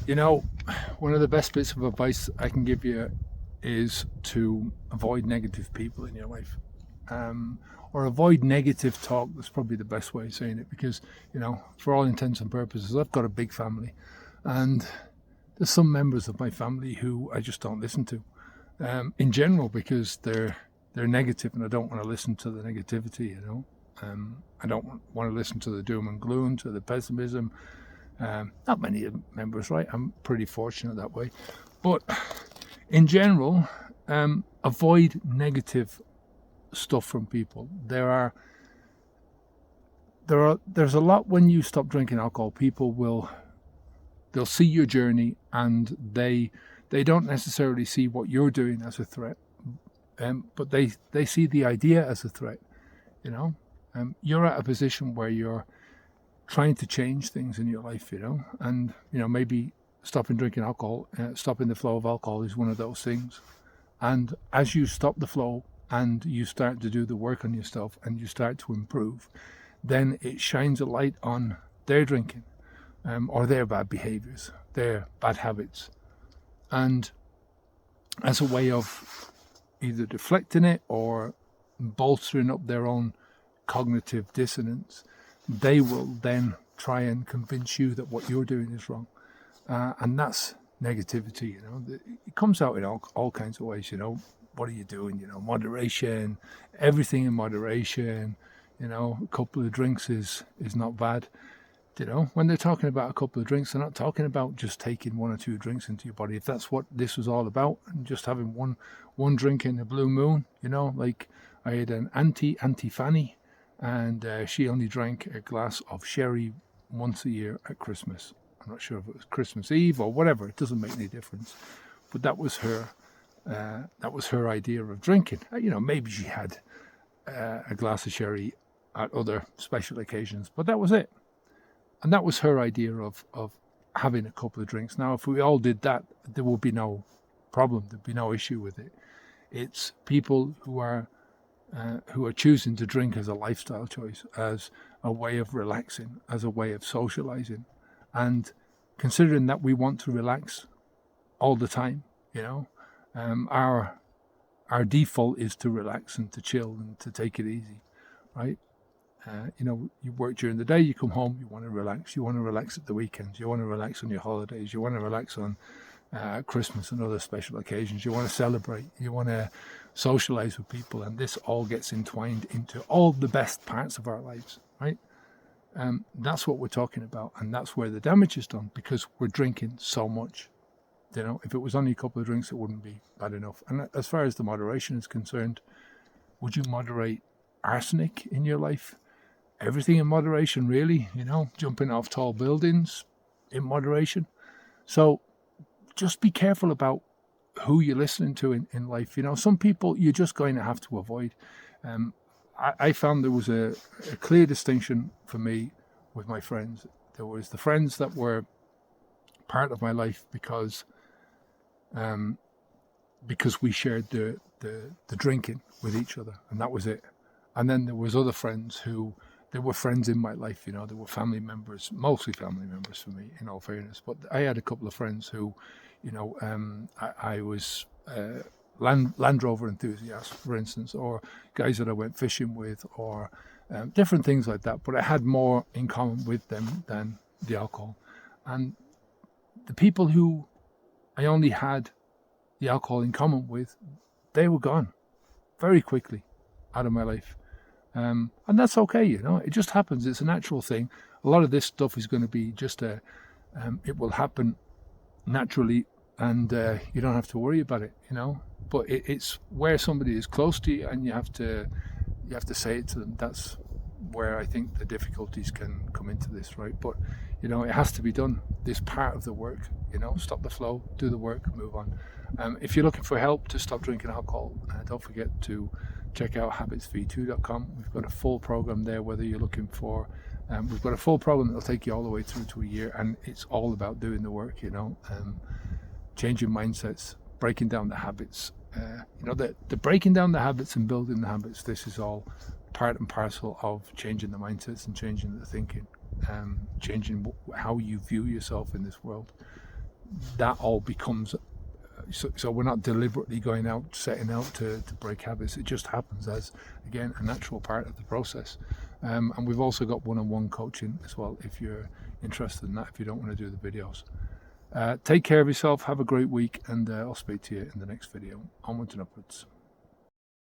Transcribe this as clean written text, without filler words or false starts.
You know, one of the best bits of advice I can give you is to avoid negative people in your life. Um, or avoid negative talk. That's probably the best way of saying it because, for all intents and purposes, I've got a big family. And there's some members of my family who I just don't listen to in general because they're negative and I don't want to listen to the negativity. I don't want to listen to the doom and gloom, to the pessimism. Not many members, right? I'm pretty fortunate that way. But in general, avoid negative stuff from people. There's a lot when you stop drinking alcohol. They'll see your journey and they don't necessarily see what you're doing as a threat, but they see the idea as a threat. You're at a position where you're trying to change things in your life, and maybe stopping drinking alcohol, stopping the flow of alcohol is one of those things. And as you stop the flow and you start to do the work on yourself and you start to improve, then it shines a light on their drinking, or their bad behaviors, their bad habits. And as a way of either deflecting it or bolstering up their own cognitive dissonance, they will then try and convince you that what you're doing is wrong. And that's negativity, It comes out in all kinds of ways, What are you doing? Moderation, everything in moderation. A couple of drinks is not bad. When they're talking about a couple of drinks, they're not talking about just taking one or two drinks into your body. If that's what this was all about, and just having one drink in a blue moon, like I had an Auntie Fanny, and she only drank a glass of sherry once a year at Christmas. I'm not sure if it was Christmas Eve or whatever. It doesn't make any difference. But that was her. That was her idea of drinking. Maybe she had a glass of sherry at other special occasions, but that was it. And that was her idea of having a couple of drinks. Now, if we all did that, there would be no problem. There'd be no issue with it. It's people who are choosing to drink as a lifestyle choice, as a way of relaxing, as a way of socializing, and considering that we want to relax all the time. Our default is to relax and to chill and to take it easy, right? You work during the day, you come home, you want to relax. You want to relax at the weekends. You want to relax on your holidays. You want to relax on Christmas and other special occasions. You want to celebrate. You want to socialize with people. And this all gets entwined into all the best parts of our lives, right? That's what we're talking about. And that's where the damage is done because we're drinking so much. If it was only a couple of drinks, it wouldn't be bad enough. And as far as the moderation is concerned, would you moderate arsenic in your life? Everything in moderation, really, jumping off tall buildings in moderation. So just be careful about who you're listening to in life. Some people you're just going to have to avoid. I found there was a clear distinction for me with my friends. There was the friends that were part of my life because we shared the drinking with each other, and that was it. And then there was other friends who, they were friends in my life, they were family members, mostly family members for me, in all fairness. But I had a couple of friends who, I was Land Rover enthusiast, for instance, or guys that I went fishing with, or different things like that. But I had more in common with them than the alcohol. And the people who I only had the alcohol in common with, they were gone very quickly out of my life. And that's okay, it just happens. It's a natural thing. A lot of this stuff is going to be just it will happen naturally, and you don't have to worry about it, But it's where somebody is close to you, and you have to say it to them. That's where I think the difficulties can come into this, right? But it has to be done. This part of the work, stop the flow, do the work, move on. If you're looking for help to stop drinking alcohol, don't forget to check out habitsv2.com. We've got a full program there, whether you're looking for, we've got a full program that'll take you all the way through to a year, and it's all about doing the work, changing mindsets, breaking down the habits, the breaking down the habits and building the habits. This is all part and parcel of changing the mindsets and changing the thinking, changing how you view yourself in this world. that all becomes, so we're not deliberately setting out to break habits. It just happens as, again, a natural part of the process. And we've also got one-on-one coaching as well, if you're interested in that, if you don't want to do the videos. Take care of yourself, have a great week, and I'll speak to you in the next video. Onwards and upwards.